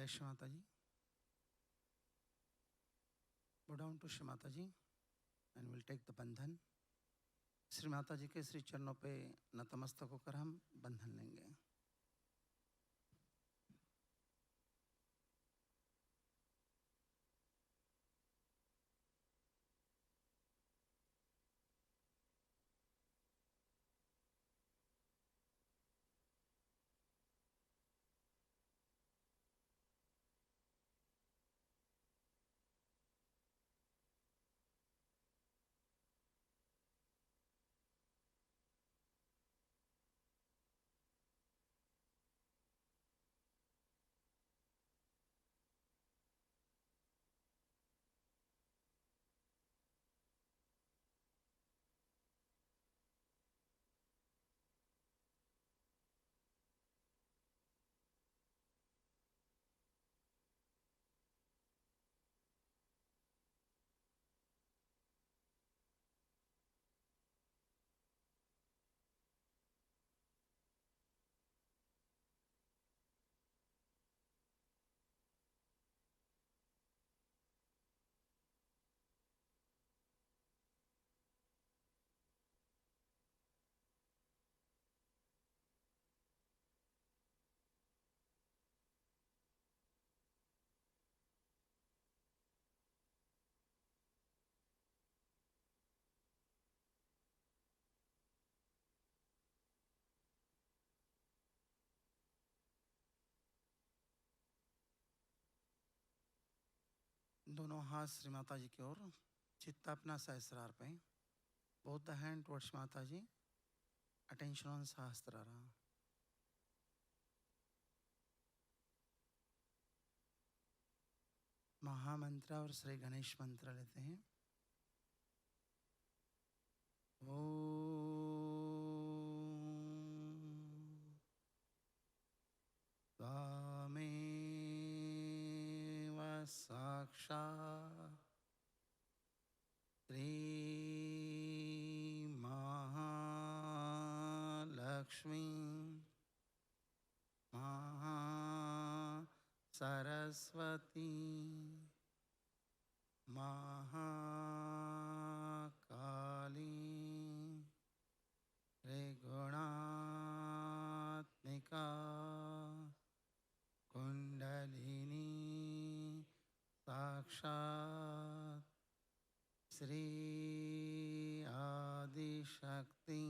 जय श्री माता जी. Go down to Shri Mata ji and we'll take the बंधन. श्री माता जी के श्री चरणों पे नतमस्तक होकर हम बंधन लेंगे. दोनों हाथ श्री माता जी की ओर, चित्त अपना सहस्रार पे. Both the hand towards माता जी. Attention on सहस्रारा. महामंत्र और श्री गणेश मंत्र लेते हैं. ओम त्वमेव साक्षात् श्री महालक्ष्मी सरस्वती महाकाली त्रिगुणात्मिका कुंडलिनी साक्षात् श्री आदिशक्ति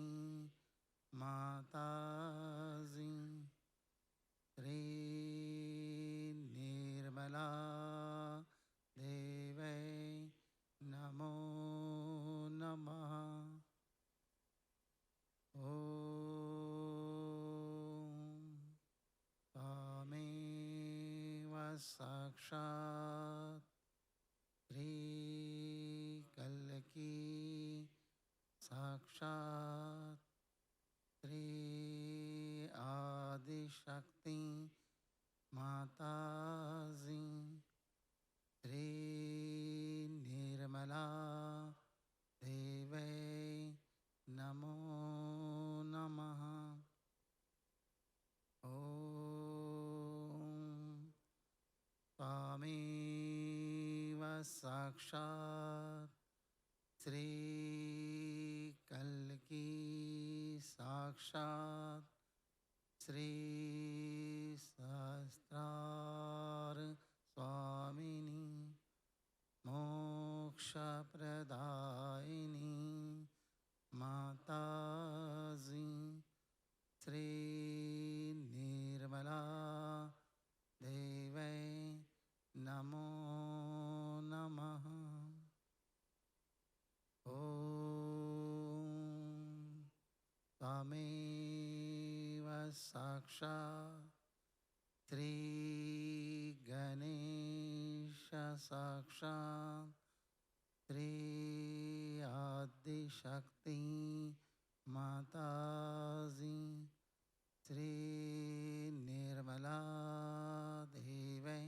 माताजी श्री निर्मला देवै नमो नमः. ओम त्वमेव साक्षात् श्री कल्की साक्षात् श्री आदिशक्ति माताजी श्री निर्मला देवै नमो नमः. ओम त्वमेव साक्षात् श्री कल्की साक्षात् श्री सहस्रार स्वामिनी मोक्षप्रदायिनी माताजी श्री निर्मला देवै नमो नमः. ओम त्वमेव साक्षात् श्री गणेश साक्षात् श्री आदिशक्ति माताजी श्री निर्मला देवै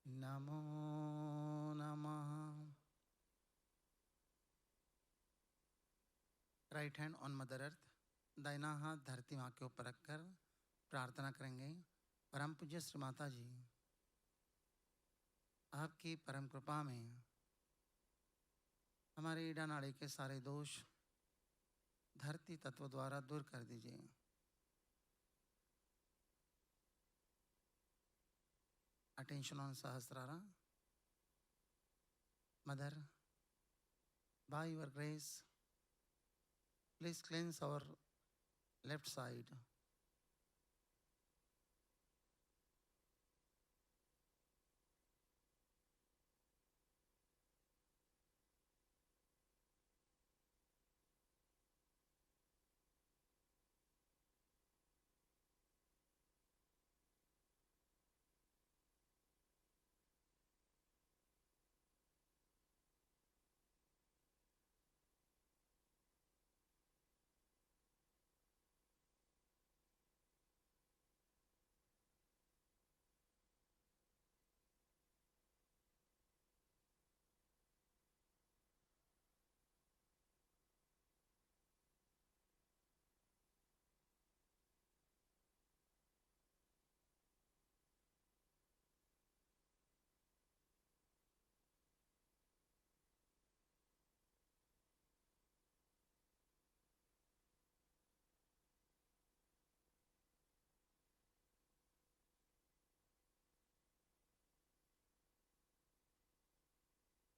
नमो नमः. Right hand on mother earth, दाहिना हाथ धरती माँ के ऊपर रखकर प्रार्थना करेंगे. परम पूज्य श्री माता जी, आपकी परम कृपा में हमारे ईड़ा नाड़ी के सारे दोष धरती तत्व द्वारा दूर कर दीजिए। Attention on Sahasrara. Mother, by your grace, please cleanse our left side.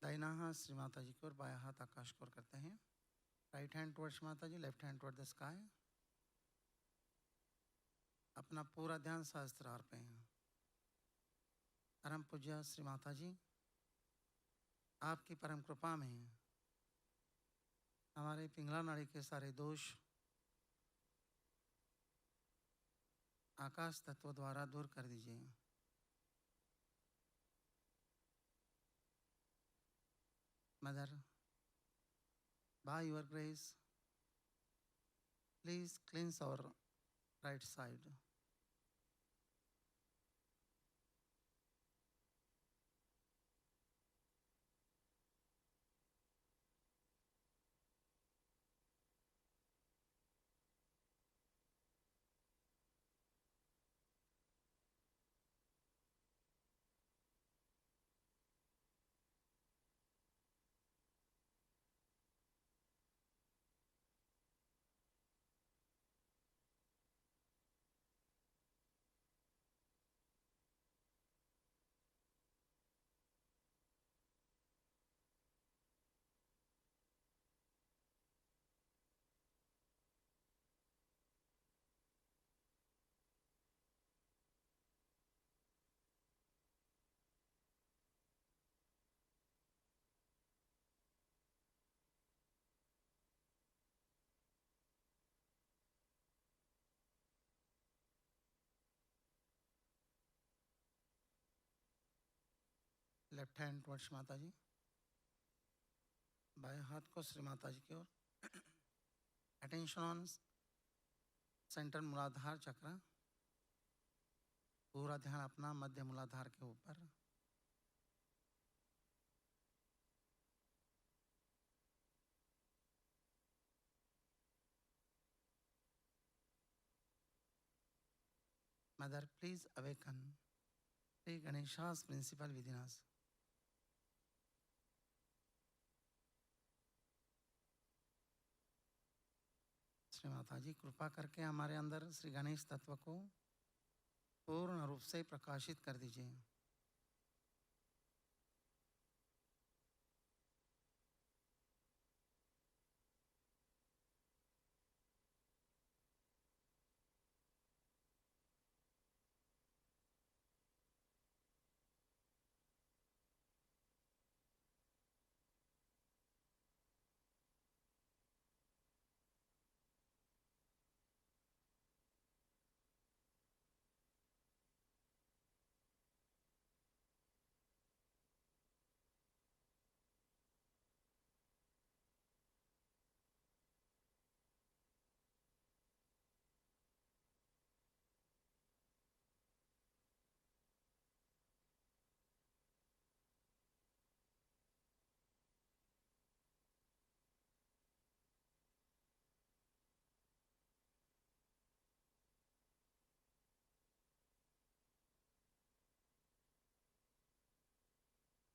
दाहिना हाथ श्री माता जी को और बायां हाथ आकाश को ओर करते हैं। Right hand towards Mata ji, left hand toward the sky. अपना पूरा ध्यान सहस्त्रार पे है। परम पूज्य श्री माता जी, आपकी परम कृपा में हमारे पिंगला नाड़ी के सारे दोष आकाश तत्व द्वारा दूर कर दीजिए। Mother, by your grace, please cleanse our right side. Left hand towards Mata जी, बाएं हाथ को श्री माता जी की ओर। अटेंशन ऑन सेंटर मूलाधार चक्र। पूरा ध्यान अपना मध्य मूलाधार के ऊपर। Mother, please awaken Sri Ganesha's principle within us. Shri Mata जी, कृपा करके हमारे अंदर श्री गणेश तत्व को पूर्ण रूप से प्रकाशित कर दीजिए।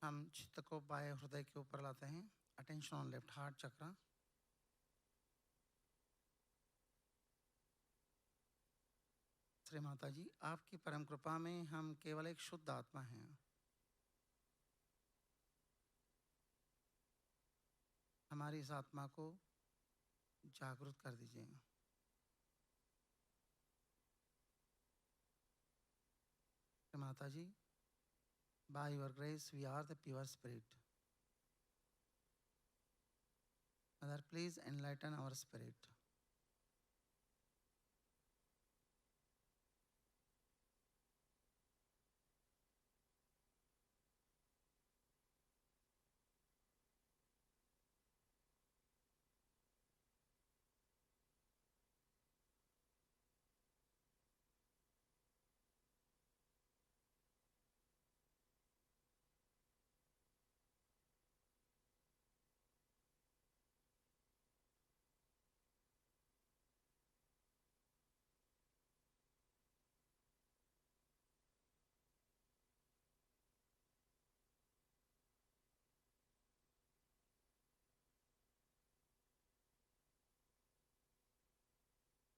हम चित्त को बाएं हृदय के ऊपर लाते हैं. अटेंशन ऑन लेफ्ट हार्ट चक्रा. श्री माता जी, आपकी परम कृपा में हम केवल एक शुद्ध आत्मा हैं. हमारी इस आत्मा को जागृत कर दीजिए. श्री माता जी, by your grace we are the pure spirit. Mother, please enlighten our spirit.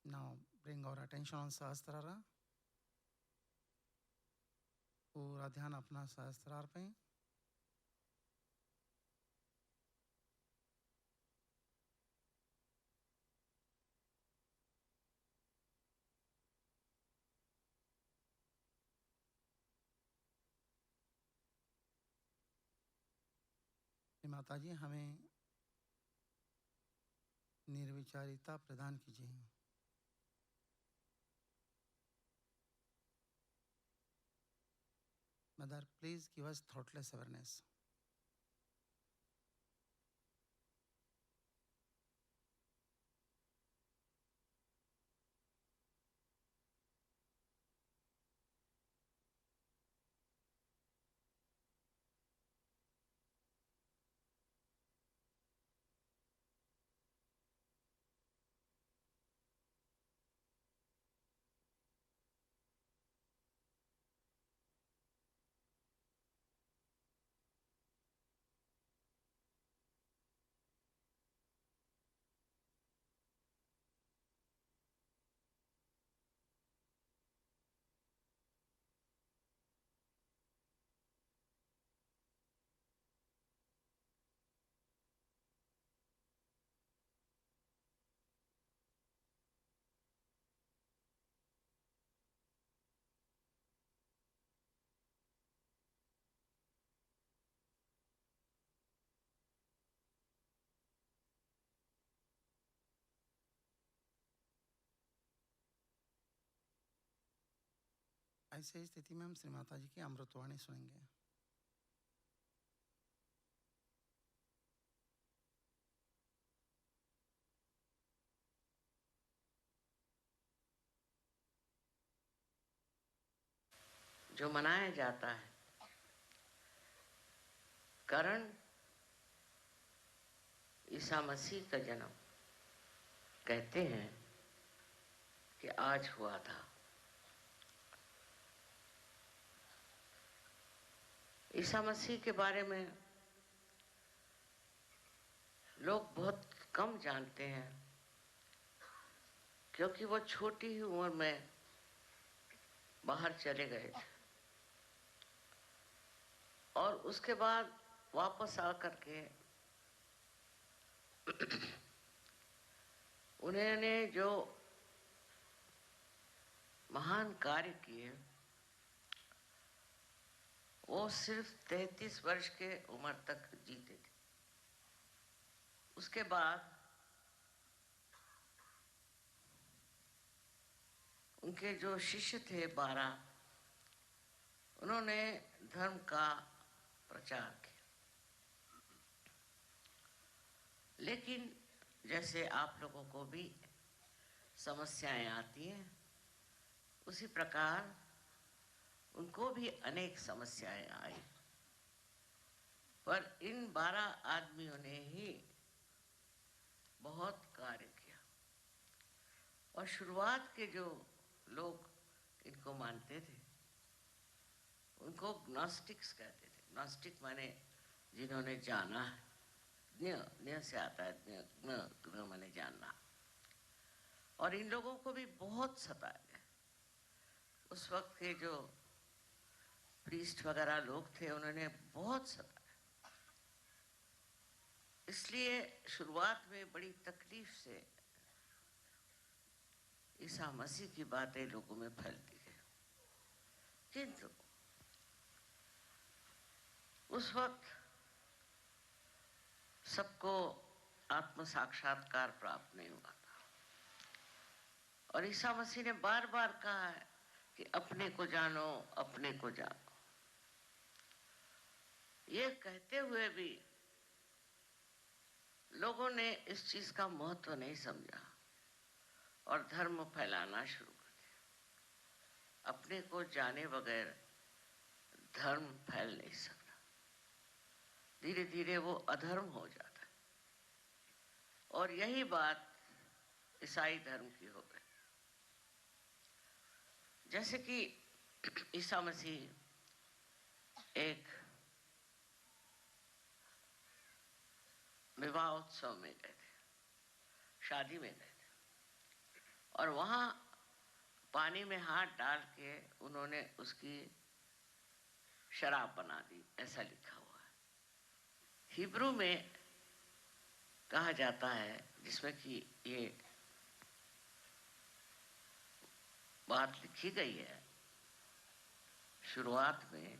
Now bring our attention on Sahasrara. पूरा ध्यान अपना सहस्त्रार पे. माता जी, हमें निर्विचारिता प्रदान कीजिए. Mother, please give us thoughtless awareness. ऐसे स्थिति में हम श्री माता जी की अमृतवाणी सुनेंगे. जो मनाया जाता है कारण ईसा मसीह का जन्म, कहते हैं कि आज हुआ था. ईसा मसीह के बारे में लोग बहुत कम जानते हैं, क्योंकि वो छोटी ही उम्र में बाहर चले गए थे और उसके बाद वापस आकर के उन्होंने जो महान कार्य किए वो सिर्फ 33 वर्ष के उम्र तक जीते थे. उसके बाद उनके जो शिष्य थे 12, उन्होंने धर्म का प्रचार किया. लेकिन जैसे आप लोगों को भी समस्याएं आती हैं, उसी प्रकार उनको भी अनेक समस्याएं आई. पर इन 12 आदमियों ने ही बहुत कार्य किया. और शुरुआत के जो लोग इनको मानते थे उनको ग्नोस्टिक्स कहते थे. नास्टिक माने जिन्होंने जाना है, ज्ञ से आता है, ज्ञ माने जानना। और इन लोगों को भी बहुत सताया गया। उस वक्त के जो प्रीस्ट वगैरह लोग थे उन्होंने बहुत सताया। इसलिए शुरुआत में बड़ी तकलीफ से ईसा मसीह की बातें लोगों में फैलती है। किंतु उस वक्त सबको आत्म साक्षात्कार प्राप्त नहीं हुआ था। और ईसा मसीह ने बार बार कहा है कि अपने को जानो, अपने को जानो। ये कहते हुए भी लोगों ने इस चीज का महत्व नहीं समझा और धर्म फैलाना शुरू कर दिया। अपने को जाने बगैर धर्म फैल नहीं सकता। धीरे धीरे वो अधर्म हो जाता है। और यही बात ईसाई धर्म की हो गई। जैसे कि ईसा मसीह एक विवाह उत्सव में गए थे, शादी में गए थे, और वहां पानी में हाथ डाल के उन्होंने उसकी शराब बना दी, ऐसा लिखा हुआ है। हिब्रू में कहा जाता है, जिसमें कि ये बात लिखी गई है शुरुआत में,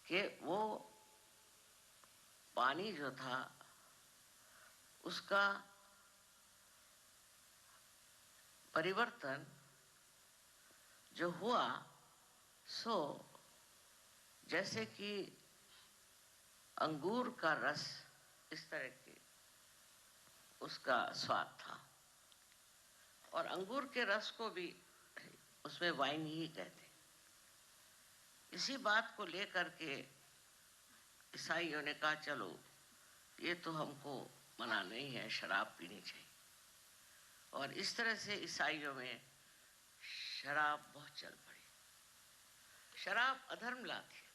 कि वो पानी जो था उसका परिवर्तन जो हुआ, सो जैसे कि अंगूर का रस, इस तरह के उसका स्वाद था। और अंगूर के रस को भी उसमें वाइन ही कहते। इसी बात को लेकर के ईसाइयों ने कहा चलो ये तो हमको मना नहीं है, शराब पीनी चाहिए। और इस तरह से ईसाइयों में शराब बहुत चल पड़ी। शराब अधर्म लाती है।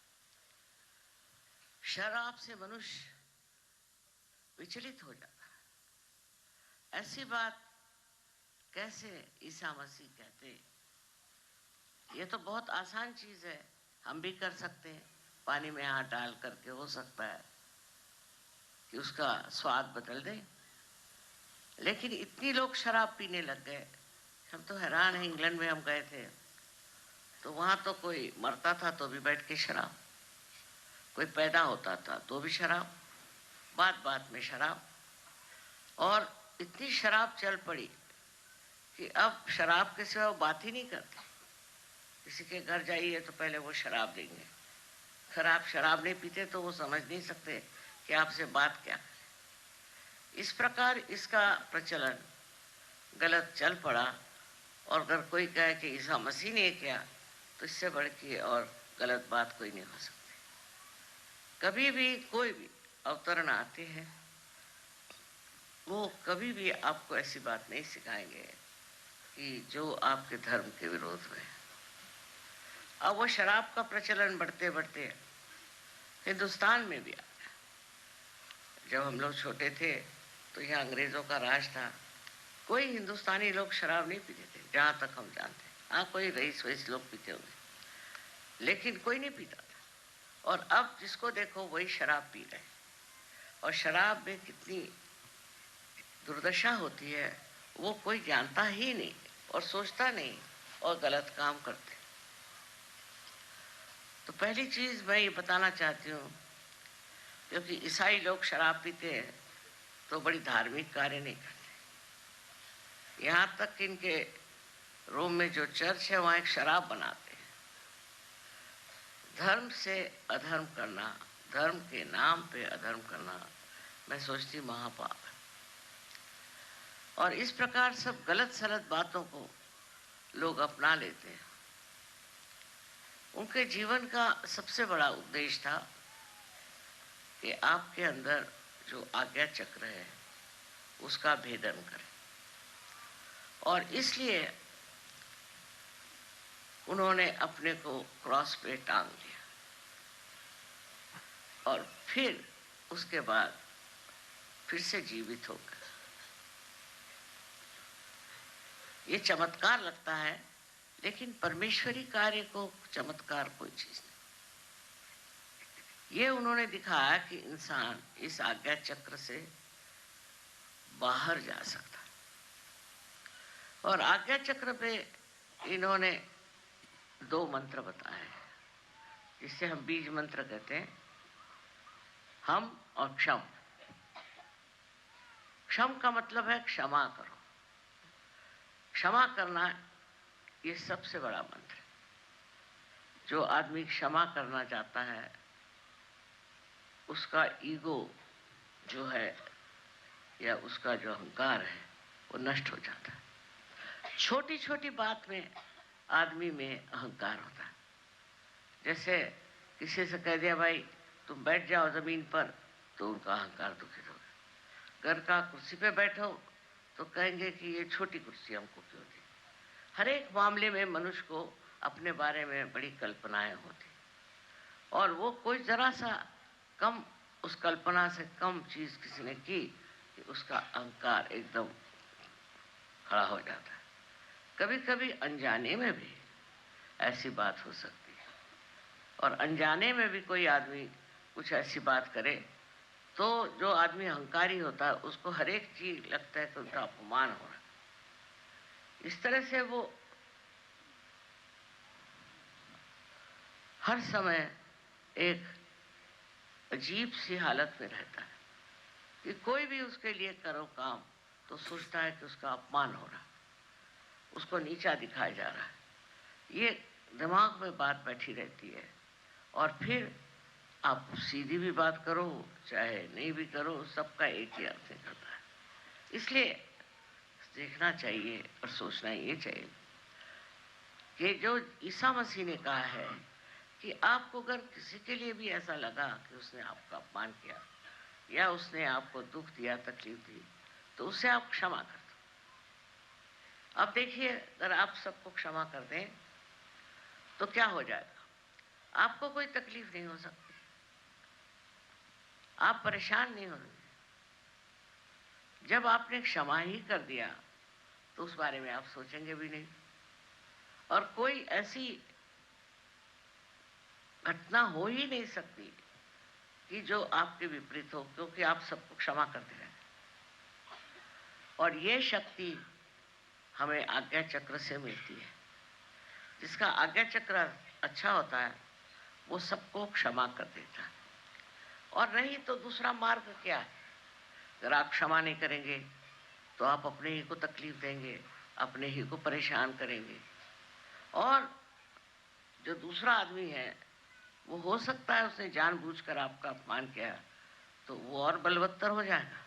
शराब से मनुष्य विचलित हो जाता है। ऐसी बात कैसे ईसा मसीह कहते? ये तो बहुत आसान चीज है, हम भी कर सकते हैं। पानी में हाथ डाल करके हो सकता है कि उसका स्वाद बदल दे। लेकिन इतनी लोग शराब पीने लग गए, हम तो हैरान हैं। इंग्लैंड में हम गए थे तो वहां तो कोई मरता था तो भी बैठ के शराब, कोई पैदा होता था तो भी शराब, बात बात में शराब। और इतनी शराब चल पड़ी कि अब शराब के सिवा वो बात ही नहीं करते। किसी के घर जाइए तो पहले वो शराब देंगे। खैर आप शराब नहीं पीते तो वो समझ नहीं सकते कि आपसे बात क्या करें। इस प्रकार इसका प्रचलन गलत चल पड़ा। और अगर कोई कहे कि ईसा मसीह ने किया तो इससे बढ़ के और गलत बात कोई नहीं हो सकती। कभी भी कोई भी अवतरण आते हैं वो कभी भी आपको ऐसी बात नहीं सिखाएंगे कि जो आपके धर्म के विरोध में। अब वो शराब का प्रचलन बढ़ते बढ़ते हिंदुस्तान में भी आ गया। जब हम लोग छोटे थे तो यहाँ अंग्रेजों का राज था, कोई हिंदुस्तानी लोग शराब नहीं पीते थे जहाँ तक हम जानते। हाँ कोई रईस वईस लोग पीते होंगे, लेकिन कोई नहीं पीता था। और अब जिसको देखो वही शराब पी रहे। और शराब में कितनी दुर्दशा होती है वो कोई जानता ही नहीं और सोचता नहीं और गलत काम करते। तो पहली चीज मैं ये बताना चाहती हूँ, क्योंकि ईसाई लोग शराब पीते हैं तो बड़ी धार्मिक कार्य नहीं करते। यहाँ तक कि इनके रोम में जो चर्च है वहाँ एक शराब बनाते हैं। धर्म से अधर्म करना, धर्म के नाम पे अधर्म करना, मैं सोचती महापाप है। और इस प्रकार सब गलत सलत बातों को लोग अपना लेते हैं। उनके जीवन का सबसे बड़ा उद्देश्य था कि आपके अंदर जो आज्ञा चक्र है उसका भेदन करें। और इसलिए उन्होंने अपने को क्रॉस पे टांग लिया। और फिर उसके बाद फिर से जीवित हो गए। ये चमत्कार लगता है, लेकिन परमेश्वरी कार्य को चमत्कार कोई चीज नहीं। ये उन्होंने दिखाया कि इंसान इस आज्ञा चक्र से बाहर जा सकता है। और आज्ञा चक्र पे इन्होंने 2 मंत्र बताए हैं, जिससे हम बीज मंत्र कहते हैं, हम और क्षम। क्षम का मतलब है क्षमा करो। क्षमा करना ये सबसे बड़ा मंत्र है। जो आदमी क्षमा करना चाहता है, उसका ईगो जो है या उसका जो अहंकार है वो नष्ट हो जाता है। छोटी छोटी बात में आदमी में अहंकार होता है। जैसे किसी से कह दिया भाई तुम बैठ जाओ जमीन पर, तो उनका अहंकार दुखित हो गया। घर का कुर्सी पे बैठो तो कहेंगे कि ये छोटी कुर्सी हमको क्यों दी। हर एक मामले में मनुष्य को अपने बारे में बड़ी कल्पनाएं होती, और वो कोई जरा सा कम, उस कल्पना से कम चीज किसी ने की कि उसका अहंकार एकदम खड़ा हो जाता है। कभी कभी अनजाने में भी ऐसी बात हो सकती है, और अनजाने में भी कोई आदमी कुछ ऐसी बात करे तो जो आदमी अहंकारी होता है उसको हर एक चीज लगता है कि उनका अपमान हो रहा है। इस तरह से वो हर समय एक अजीब सी हालत में रहता है कि कोई भी उसके लिए करो काम तो सोचता है कि उसका अपमान हो रहा है, उसको नीचा दिखाया जा रहा है। ये दिमाग में बात बैठी रहती है, और फिर आप सीधी भी बात करो चाहे नहीं भी करो, सबका एक ही अर्थ निकलता है। इसलिए देखना चाहिए और सोचना ये चाहिए कि जो ईसा मसीह ने कहा है कि आपको अगर किसी के लिए भी ऐसा लगा कि उसने आपका अपमान किया या उसने आपको दुख दिया, तकलीफ दी, तो उसे आप क्षमा कर दो। अब देखिए, अगर आप सबको क्षमा कर दें तो क्या हो जाएगा? आपको कोई तकलीफ नहीं हो सकती, आप परेशान नहीं होंगे। जब आपने क्षमा ही कर दिया तो उस बारे में आप सोचेंगे भी नहीं, और कोई ऐसी घटना हो ही नहीं सकती कि जो आपके विपरीत हो, क्योंकि आप सबको क्षमा करते हैं। और ये शक्ति हमें आज्ञा चक्र से मिलती है। जिसका आज्ञा चक्र अच्छा होता है वो सबको क्षमा कर देता है। और नहीं तो दूसरा मार्ग क्या है? अगर आप क्षमा नहीं करेंगे तो आप अपने ही को तकलीफ देंगे, अपने ही को परेशान करेंगे, और जो दूसरा आदमी है वो हो सकता है उसने जानबूझकर आपका अपमान किया तो वो और बलवत्तर हो जाएगा।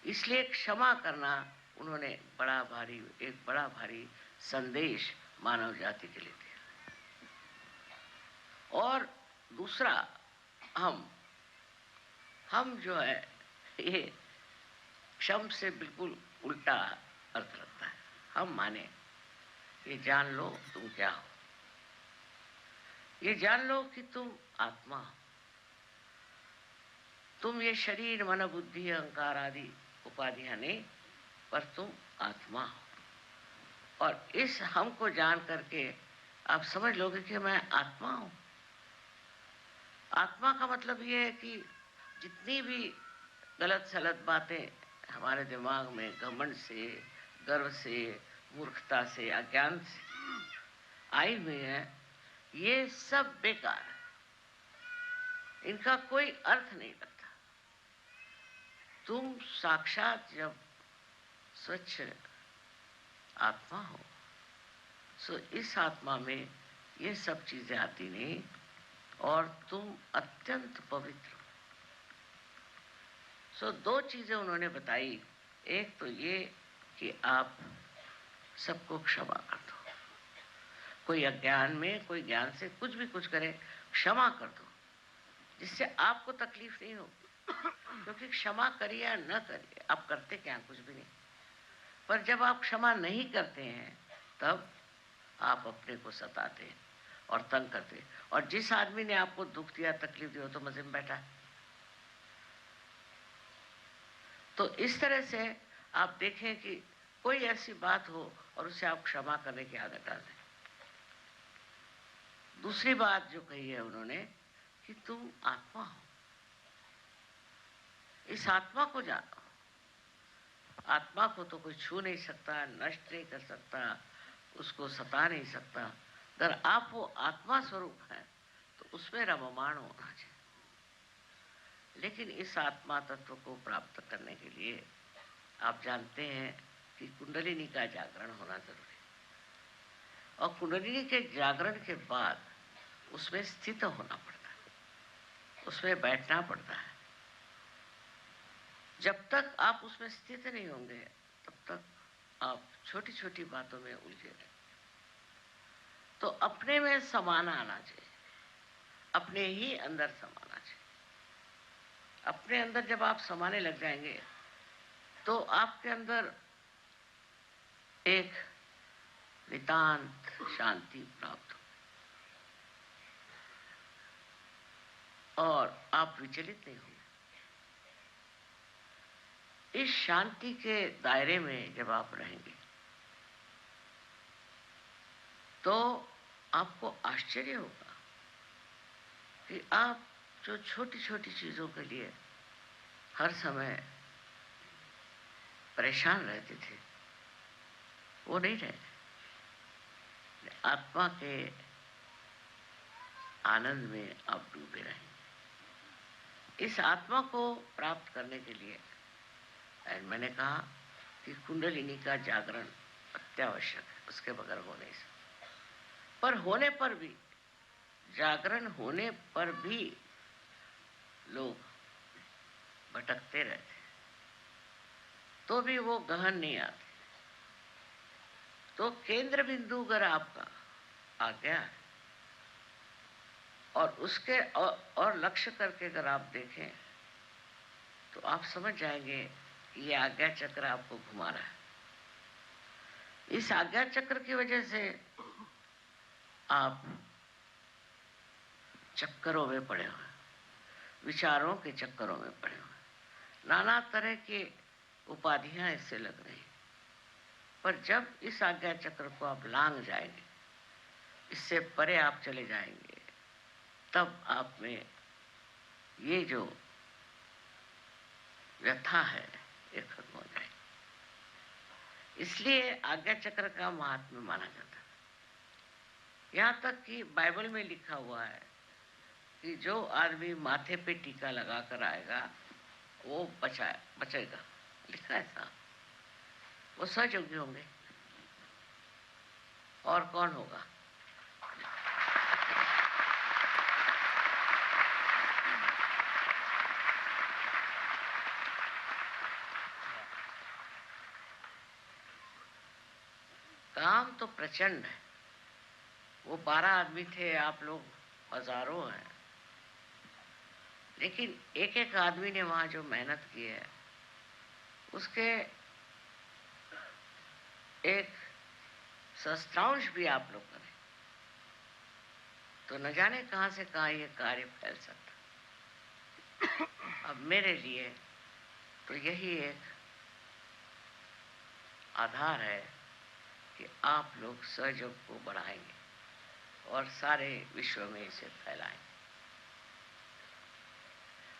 इसलिए क्षमा करना उन्होंने एक बड़ा भारी संदेश मानव जाति के लिए दिया। और दूसरा, हम जो है ये क्षम से बिल्कुल उल्टा अर्थ लगता है। हम माने ये जान लो तुम क्या हो, ये जान लो कि तुम आत्मा हो। तुम ये शरीर, मन, बुद्धि, अहंकार आदि उपाधियां नहीं, पर तुम आत्मा हो। और इस हम को जान करके आप समझ लोगे कि मैं आत्मा हूं। आत्मा का मतलब ये है कि जितनी भी गलत सलत बातें हमारे दिमाग में घमंड से, गर्व से, मूर्खता से, अज्ञान से आई हुई है, ये सब बेकार है, इनका कोई अर्थ नहीं लगता। तुम साक्षात जब स्वच्छ आत्मा हो, सो इस आत्मा में ये सब चीजें आती नहीं, और तुम अत्यंत पवित्र हो। सो 2 चीजें उन्होंने बताई। एक तो ये कि आप सबको क्षमा कर दो। कोई अज्ञान में, कोई ज्ञान से कुछ भी कुछ करे, क्षमा कर दो, जिससे आपको तकलीफ नहीं होगी। क्योंकि क्षमा करिए या न करिए, आप करते क्या? कुछ भी नहीं। पर जब आप क्षमा नहीं करते हैं तब आप अपने को सताते हैं, और तंग करते। और जिस आदमी ने आपको दुख दिया, तकलीफ दी, वो तो मजे में बैठा है। तो इस तरह से आप देखें कि कोई ऐसी बात हो और उसे आप क्षमा करने की आदत डाल दें। दूसरी बात जो कही है उन्होंने कि तुम आत्मा हो, इस आत्मा को जानो। आत्मा को तो कोई छू नहीं सकता, नष्ट नहीं कर सकता, उसको सता नहीं सकता। अगर आप वो आत्मा स्वरूप हैं तो उसमें रममाण होना चाहिए। लेकिन इस आत्मा तत्व को प्राप्त करने के लिए आप जानते हैं कि कुंडलिनी का जागरण होना जरूरी है। और कुंडलिनी के जागरण के बाद उसमें स्थित होना पड़ता है, उसमें बैठना पड़ता है। जब तक आप उसमें स्थित नहीं होंगे तब तक आप छोटी छोटी बातों में उलझे रहेंगे। तो अपने में समाना आना चाहिए, अपने ही अंदर समाना चाहिए। अपने अंदर जब आप समाने लग जाएंगे तो आपके अंदर एक नितांत शांति प्राप्त हो और आप विचलित नहीं होंगे। इस शांति के दायरे में जब आप रहेंगे तो आपको आश्चर्य होगा कि आप जो छोटी छोटी चीजों के लिए हर समय परेशान रहते थे वो नहीं रहे। आत्मा के आनंद में आप डूबे रहेंगे। इस आत्मा को प्राप्त करने के लिए मैंने कहा कि कुंडलिनी का जागरण अत्यावश्यक है, उसके बगैर हो नहीं सकता। पर होने पर भी, जागरण होने पर भी लोग भटकते रहते, तो भी वो गहन नहीं आते। तो केंद्र बिंदु अगर आपका आ गया है और उसके और लक्ष्य करके अगर आप देखें तो आप समझ जाएंगे ये आज्ञा चक्र आपको घुमा रहा है। इस आज्ञा चक्र की वजह से आप चक्करों में पड़े हुए, विचारों के चक्करों में पड़े हुए, नाना तरह के उपाधियां इससे लग रही। पर जब इस आज्ञा चक्र को आप लांघ जाएंगे, इससे परे आप चले जाएंगे, तब आप में ये जो व्यथा है ये खत्म हो जाएगी। इसलिए आज्ञा चक्र का महात्म्य माना जाता है। यहाँ तक कि बाइबल में लिखा हुआ है कि जो आदमी माथे पे टीका लगा कर आएगा वो बचेगा। लिखा है साहब, वो सहयोगी होंगे। और कौन होगा? काम तो प्रचंड है। वो 12 आदमी थे, आप लोग हजारों हैं, लेकिन एक एक आदमी ने वहां जो मेहनत की है उसके एक सहस्त्रांश भी आप लोग करें तो न जाने कहां से कहां ये कार्य फैल सकता। अब मेरे लिए तो यही एक आधार है कि आप लोग सहयोग को बढ़ाएंगे और सारे विश्व में इसे फैलाएंगे।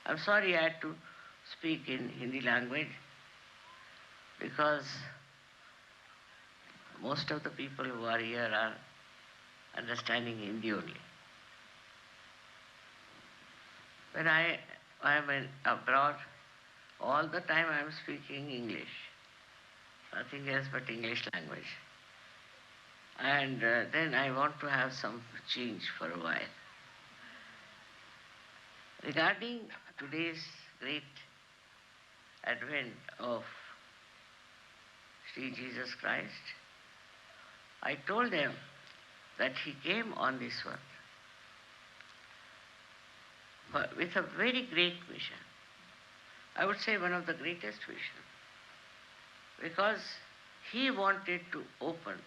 I'm sorry I had to speak in Hindi language because most of the people who are here are understanding Hindi only. When I am abroad, all the time I am speaking English, nothing else but English language. And then I want to have some change for a while. Regarding today's great advent of Sri Jesus Christ, I told them that he came on this earth with a very great mission. I would say one of the greatest vision, because he wanted to open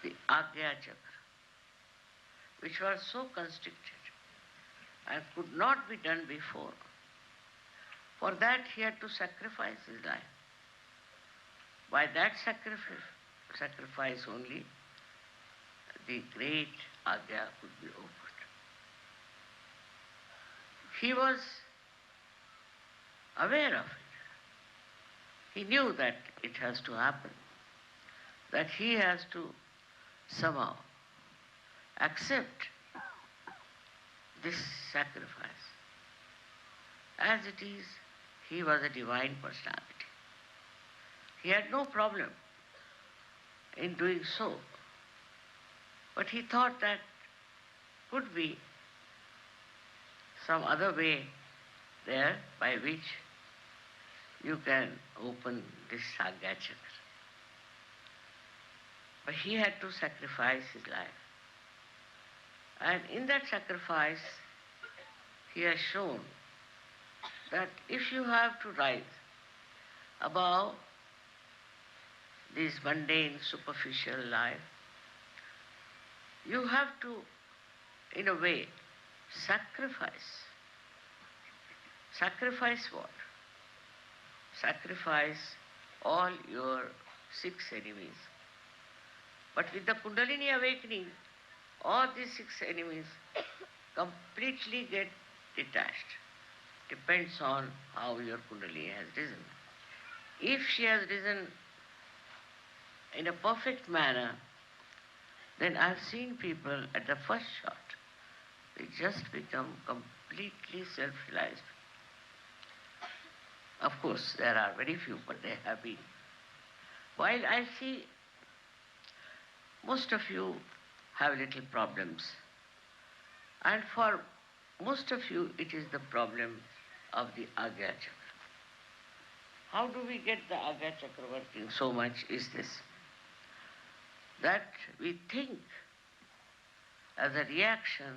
the Agya Chakra. which were so constricted and could not be done before. For that he had to sacrifice his life. By that sacrifice only, the great Agya could be opened. He was aware of it. He knew that it has to happen, that he has to somehow accept this sacrifice. As it is, he was a divine personality. He had no problem in doing so. But he thought that could be some other way there by which you can open this Sahaja chakra. But he had to sacrifice his life. And in that sacrifice, he has shown that if you have to rise above this mundane, superficial life, you have to, in a way, sacrifice. Sacrifice what? Sacrifice all your 6 enemies. But with the Kundalini awakening, all these 6 enemies completely get detached. Depends on how your Kundalini has risen. If she has risen in a perfect manner, then I've seen people at the first shot, they just become completely self-realized. Of course, there are very few, but they have been. While I see most of you have little problems, and for most of you it is the problem of the Agya Chakra. How do we get the Agya Chakra working so much is this, that we think as a reaction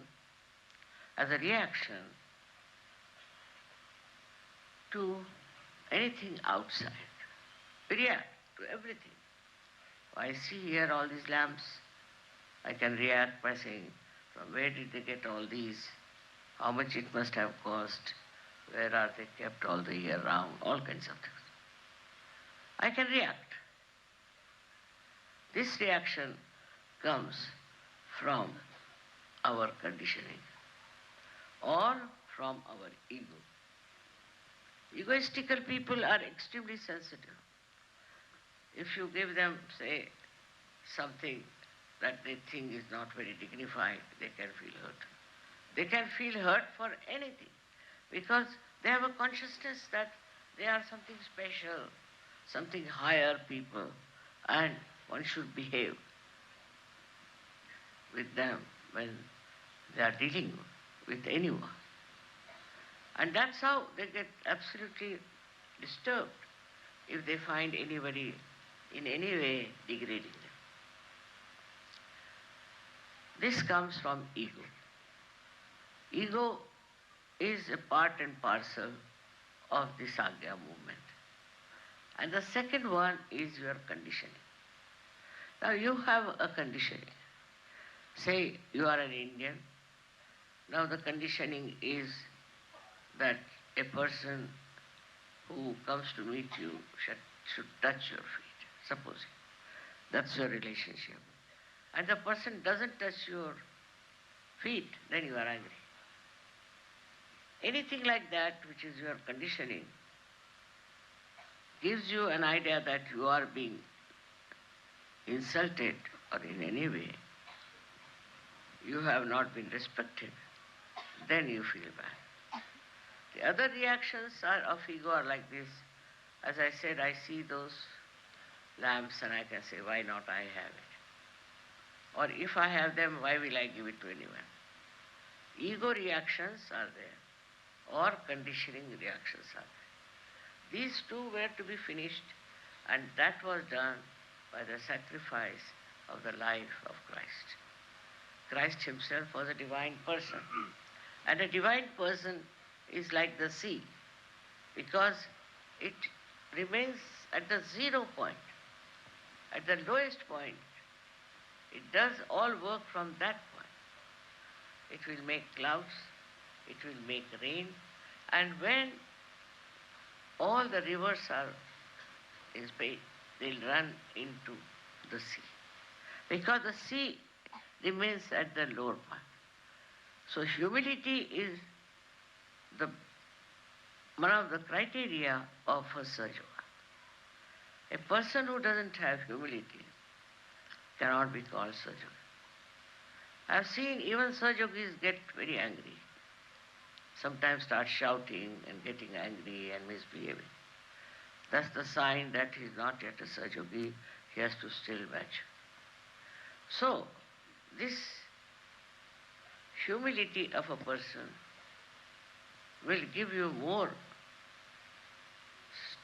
to anything outside. We react to everything. I see here all these lamps. I can react by saying, from where did they get all these? How much it must have cost? Where are they kept all the year round? All kinds of things. I can react. This reaction comes from our conditioning or from our ego. Egoistical people are extremely sensitive. If you give them, say, something that they think is not very dignified, they can feel hurt. They can feel hurt for anything because they have a consciousness that they are something special, something higher people, and one should behave with them when they are dealing with anyone. And that's how they get absolutely disturbed if they find anybody in any way degrading them. This comes from ego. Ego is a part and parcel of the Sahaja movement. And the second one is your conditioning. Now you have a conditioning. Say you are an Indian. Now the conditioning is that a person who comes to meet you should touch your feet, supposing. That's your relationship. And the person doesn't touch your feet, then you are angry. Anything like that, which is your conditioning, gives you an idea that you are being insulted or in any way you have not been respected, then you feel bad. The other reactions of ego are like this. As I said, I see those lamps and I can say, why not I have it? Or if I have them, why will I give it to anyone? Ego reactions are there, or conditioning reactions are there. These two were to be finished, and that was done by the sacrifice of the life of Christ. Christ himself was a divine person. And a divine person is like the sea, because it remains at the 0 point, at the lowest point. It does all work from that point. it will make clouds, it will make rain, and when all the rivers are in space, they'll run into the sea. Because the sea remains at the lower part. So humility is the one of the criteria of a Sahaja. A person who doesn't have humility cannot be called Sahaja. I have seen even Sahajogis get very angry. Sometimes start shouting and getting angry and misbehaving. That's the sign that he is not yet a Sahajogi, he has to still match. So, this humility of a person will give you more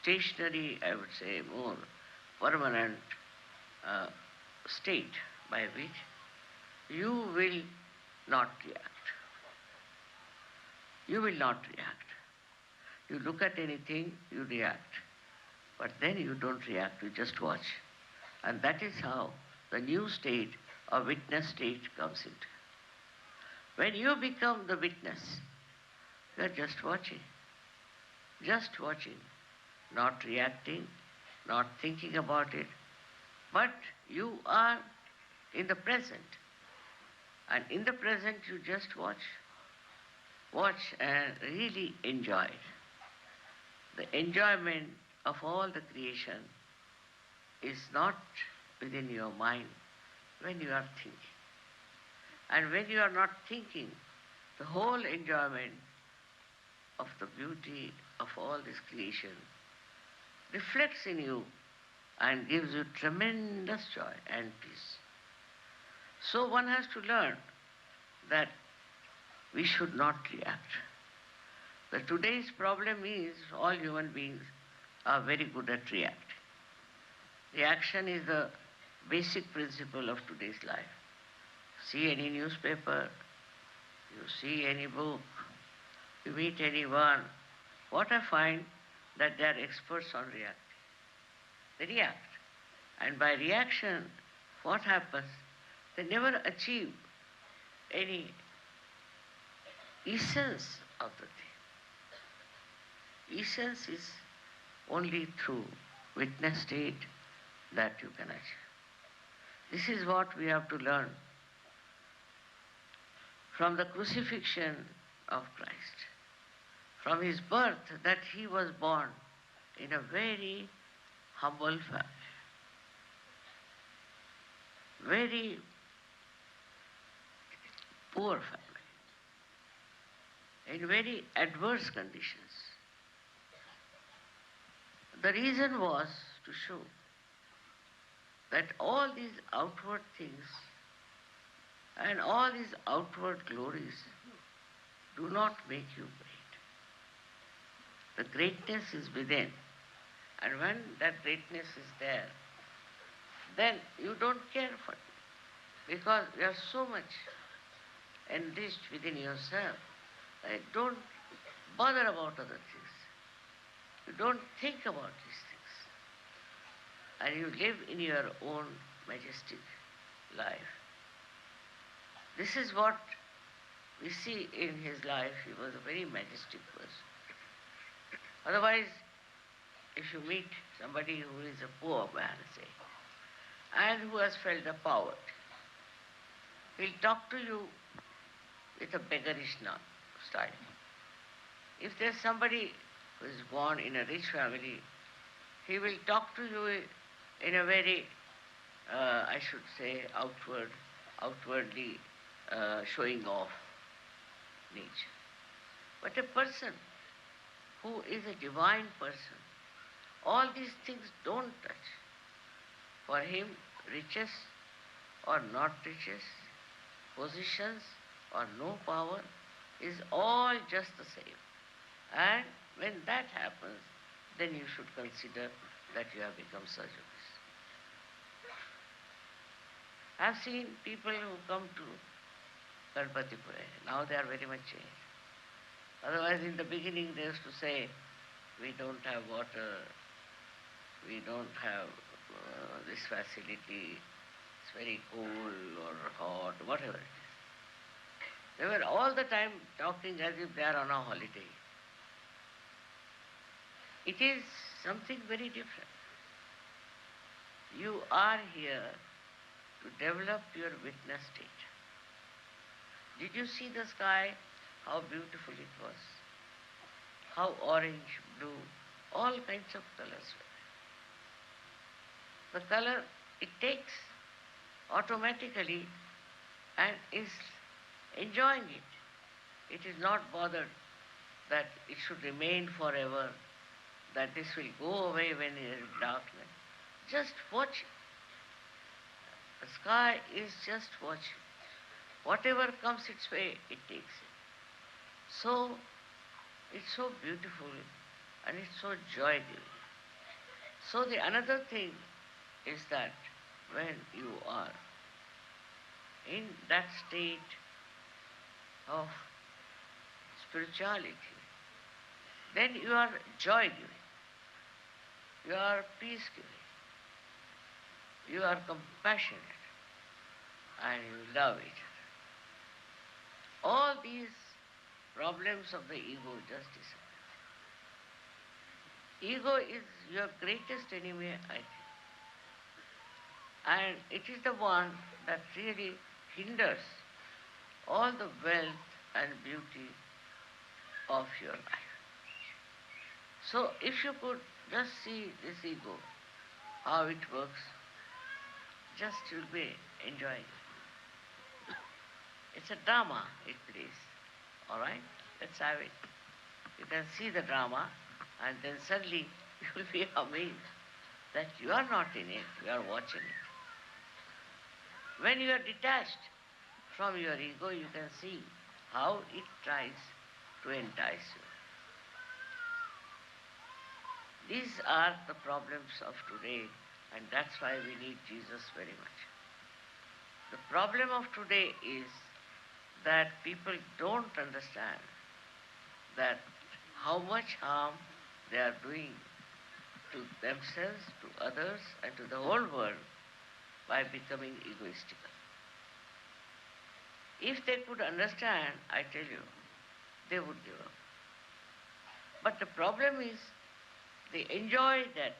stationary, I would say, more permanent state by which you will not react. You will not react. You look at anything, you react. But then you don't react, you just watch. And that is how the new state or witness state comes into. When you become the witness, you are just watching. Just watching. Not reacting, not thinking about it. But you are in the present. And in the present you just watch. Watch and really enjoy it. The enjoyment of all the creation is not within your mind when you are thinking. And when you are not thinking, the whole enjoyment of the beauty of all this creation reflects in you and gives you tremendous joy and peace. So one has to learn that we should not react. The today's problem is all human beings are very good at reacting. Reaction is the basic principle of today's life. See any newspaper, you see any book, you meet anyone, what I find that they are experts on reacting. They react. And by reaction, what happens? They never achieve any essence of the thing. Essence is only through witness state that you can achieve. This is what we have to learn from the crucifixion of Christ, from his birth, that he was born in a very humble family, very poor family, in very adverse conditions. The reason was to show that all these outward things and all these outward glories do not make you great. The greatness is within. And when that greatness is there, then you don't care for it. Because you are so much enriched within yourself that you don't bother about other things. You don't think about these things. And you live in your own majestic life. This is what we see in his life. He was a very majestic person. Otherwise, if you meet somebody who is a poor man, say, and who has felt the poverty, he'll talk to you with a beggarish style. If there's somebody who is born in a rich family, he will talk to you in a very, I should say, outwardly showing off nature. But a person who is a divine person, all these things don't touch. For him, riches or not riches, positions or no power is all just the same. And when that happens, then you should consider that you have become Sahaja. I have seen people who come to Ganapatipule. Now they are very much changed. Otherwise, in the beginning, they used to say, we don't have water, we don't have this facility, it's very cold or hot, whatever it is. They were all the time talking as if they are on a holiday. It is something very different. You are here to develop your witness state. Did you see the sky? How beautiful it was. How orange, blue, all kinds of colors were. The color, it takes automatically and is enjoying it. It is not bothered that it should remain forever, that this will go away when there is darkness. Just watch it. The sky is just watching. Whatever comes its way, it takes it. So, it's so beautiful and it's so joy-giving. So the another thing is that when you are in that state of spirituality, then you are joy-giving, you are peace-giving, you are compassionate, and you love each other. All these problems of the ego just disappear. Ego is your greatest enemy, I think. And it is the one that really hinders all the wealth and beauty of your life. So if you could just see this ego, how it works, just you'll be enjoying it. It's a drama it plays. All right? Let's have it. You can see the drama and then suddenly you will be amazed that you are not in it, you are watching it. When you are detached from your ego, you can see how it tries to entice you. These are the problems of today, and that's why we need Jesus very much. The problem of today is that people don't understand that how much harm they are doing to themselves, to others, and to the whole world by becoming egoistical. If they could understand, I tell you, they would give up. But the problem is they enjoy that.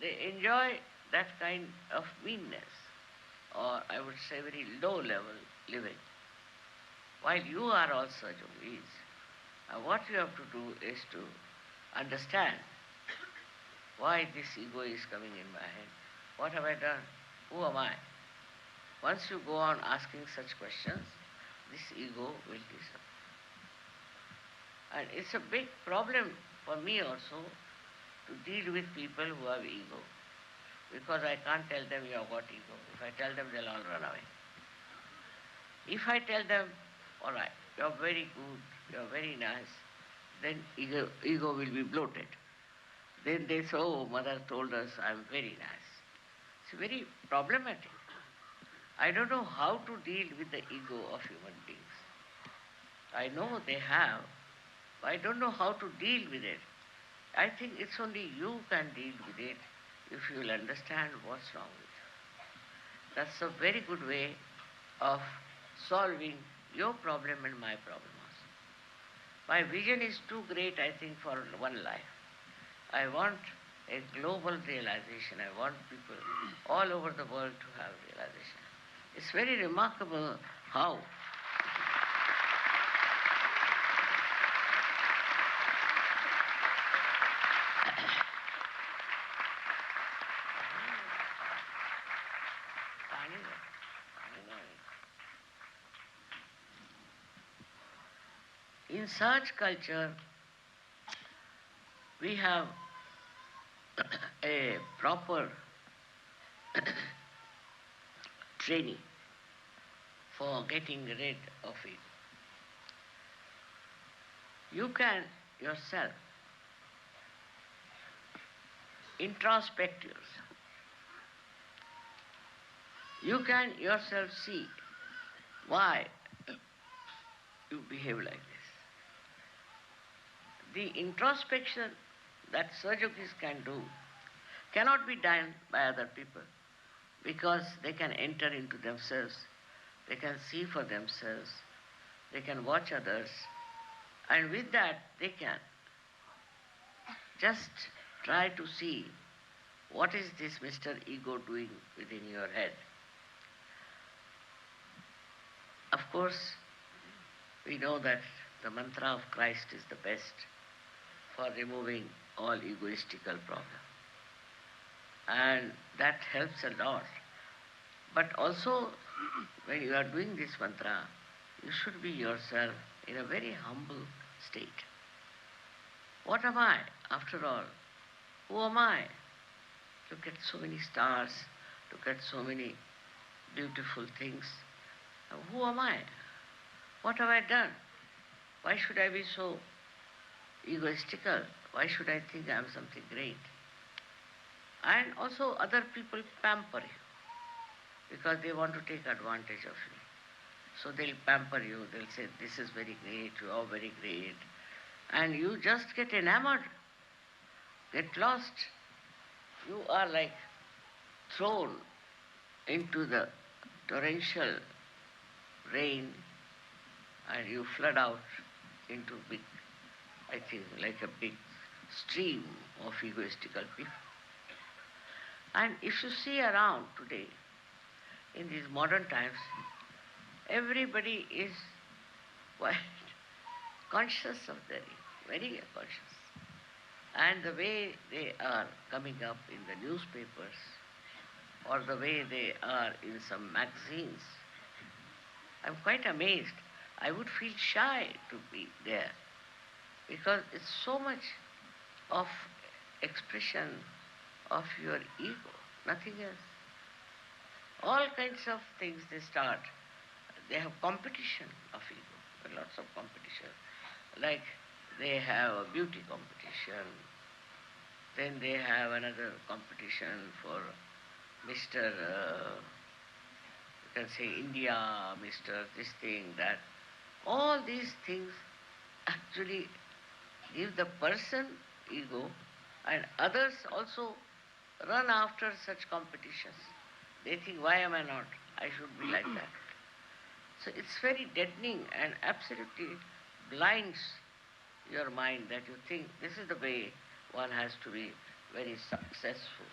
They enjoy that kind of meanness, or I would say very low level living, while you are also yogis. What you have to do is to understand why this ego is coming in my head. What have I done? Who am I? Once you go on asking such questions, this ego will disappear. And it's a big problem for me also to deal with people who have ego, because I can't tell them you have got ego. If I tell them, they'll all run away. If I tell them, all right, you're very good, you're very nice, then ego will be bloated. Then they say, oh, mother told us I'm very nice. It's very problematic. I don't know how to deal with the ego of human beings. I know they have, but I don't know how to deal with it. I think it's only you can deal with it if you will understand what's wrong with you. That's a very good way of solving your problem and my problem also. My vision is too great, I think, for one life. I want a global realization. I want people all over the world to have realization. It's very remarkable how in such culture we have a proper training for getting rid of it. You can yourself introspect yourself. You can yourself see why you behave like this. The introspection that Sahajogis can do cannot be done by other people, because they can enter into themselves, they can see for themselves they can watch others, and with that they can just try to see what is this Mr. Ego doing within your head. Of course, we know that the mantra of Christ is the best for removing all egoistical problems. And that helps a lot. But also, when you are doing this mantra, you should be yourself in a very humble state. What am I, after all? Who am I? Look at so many stars, look at so many beautiful things. Who am I? What have I done? Why should I be so egoistical? Why should I think I am something great? And also other people pamper you because they want to take advantage of you. So they'll pamper you, they'll say, this is very great, you are very great. And you just get enamored, get lost. You are like thrown into the torrential rain and you flood out into big, I think, like a big stream of egoistical people. And if you see around today, in these modern times, everybody is quite conscious of their ego, very conscious. And the way they are coming up in the newspapers or the way they are in some magazines, I'm quite amazed. I would feel shy to be there because it's so much of expression of your ego, nothing else. All kinds of things they start. They have competition of ego, lots of competition. Like they have a beauty competition, then they have another competition for Mr. You can say India, Mr. this thing, that. All these things actually give the person ego, and others also run after such competitions. They think, why am I not? I should be like that. So it's very deadening and absolutely blinds your mind that you think this is the way one has to be very successful.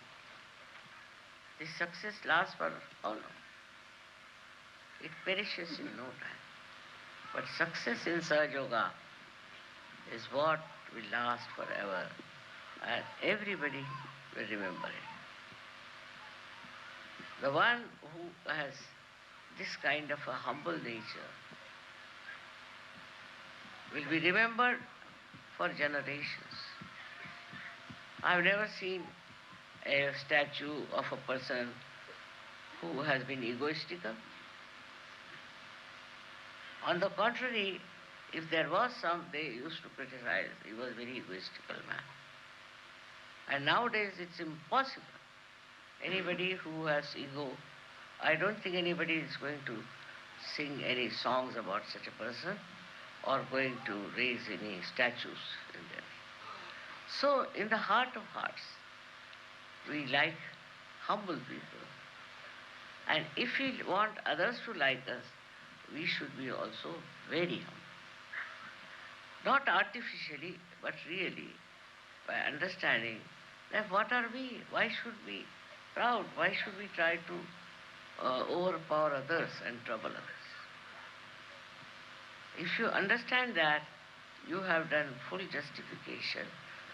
This success lasts for how long? It perishes in no time. But success in Sahaja Yoga is what will last forever, and everybody will remember it. The one who has this kind of a humble nature will be remembered for generations. I've never seen a statue of a person who has been egoistical. On the contrary, if there was some, they used to criticize. He was a very egoistical man. And nowadays it's impossible. Anybody who has ego, I don't think anybody is going to sing any songs about such a person or going to raise any statues in there. So in the heart of hearts, we like humble people. And if we want others to like us, we should be also very humble. Not artificially, but really, by understanding that what are we? Why should we be proud? Why should we try to overpower others and trouble others? If you understand that, you have done full justification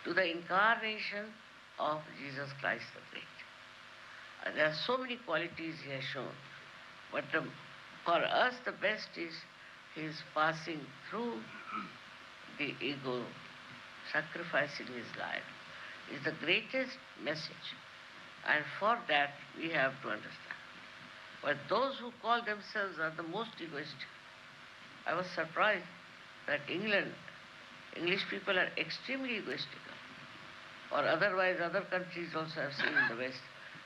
to the incarnation of Jesus Christ the Great. There are so many qualities he has shown, but for us the best is his passing through the ego, sacrificing his life, is the greatest message. And for that we have to understand. But those who call themselves are the most egoistic. I was surprised that English people are extremely egoistical. Or otherwise other countries also have seen in the West.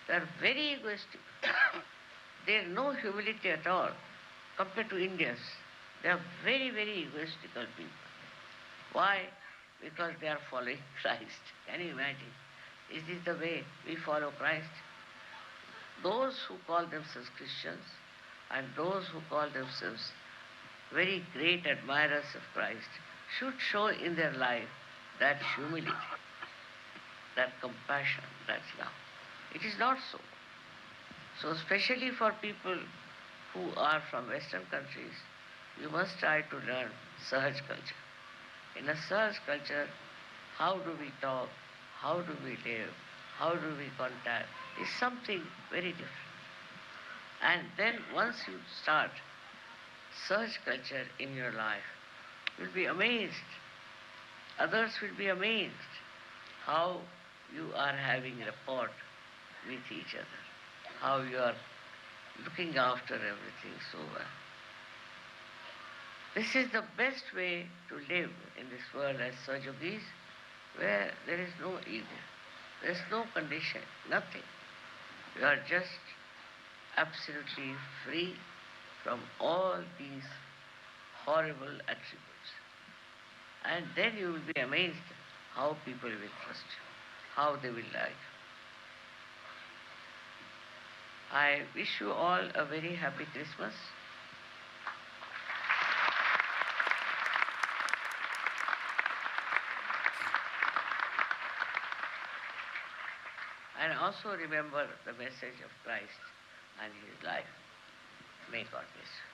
They are very egoistic. There is no humility at all compared to Indians. They are very, very egoistical people. Why? Because they are following Christ. Can you imagine? Is this the way we follow Christ? Those who call themselves Christians and those who call themselves very great admirers of Christ should show in their life that humility, that compassion, that love. It is not so. So especially for people who are from Western countries, you must try to learn Sahaj culture. In a Sahaj culture, how do we talk, how do we live, how do we contact is something very different. And then once you start Sahaj culture in your life, you'll be amazed. Others will be amazed how you are having rapport with each other, how you are looking after everything so well. This is the best way to live in this world as Sahajogis, where there is no ego, there is no condition, nothing. You are just absolutely free from all these horrible attributes. And then you will be amazed how people will trust you, how they will like you. I wish you all a very happy Christmas. And also remember the message of Christ and his life. May God bless you.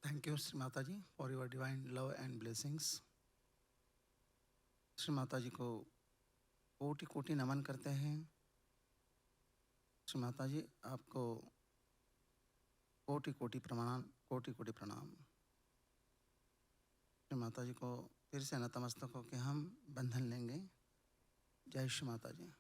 Thank you Shri Mata ji for your divine love and blessings. Shri Mata ji को कोटि कोटि नमन करते हैं। श्री माता जी आपको कोटि कोटि प्रणाम, कोटि कोटि प्रणाम। श्री माता जी को फिर से नतमस्तक होकर हम बंधन लेंगे। जय श्री माता जी।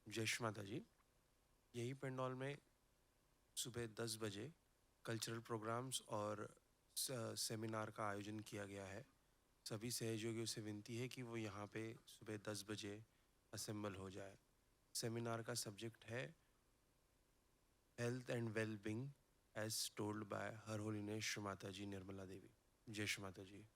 जय श्री माता जी। यही पंडाल में सुबह 10 बजे कल्चरल प्रोग्राम्स और सेमिनार का आयोजन किया गया है। सभी सहयोगियों से विनती है कि वो यहाँ पे सुबह 10 बजे असेंबल हो जाए। सेमिनार का सब्जेक्ट है health and well being as told by her holiness Shri Mata ji Nirmala Devi. जय श्री माता जी।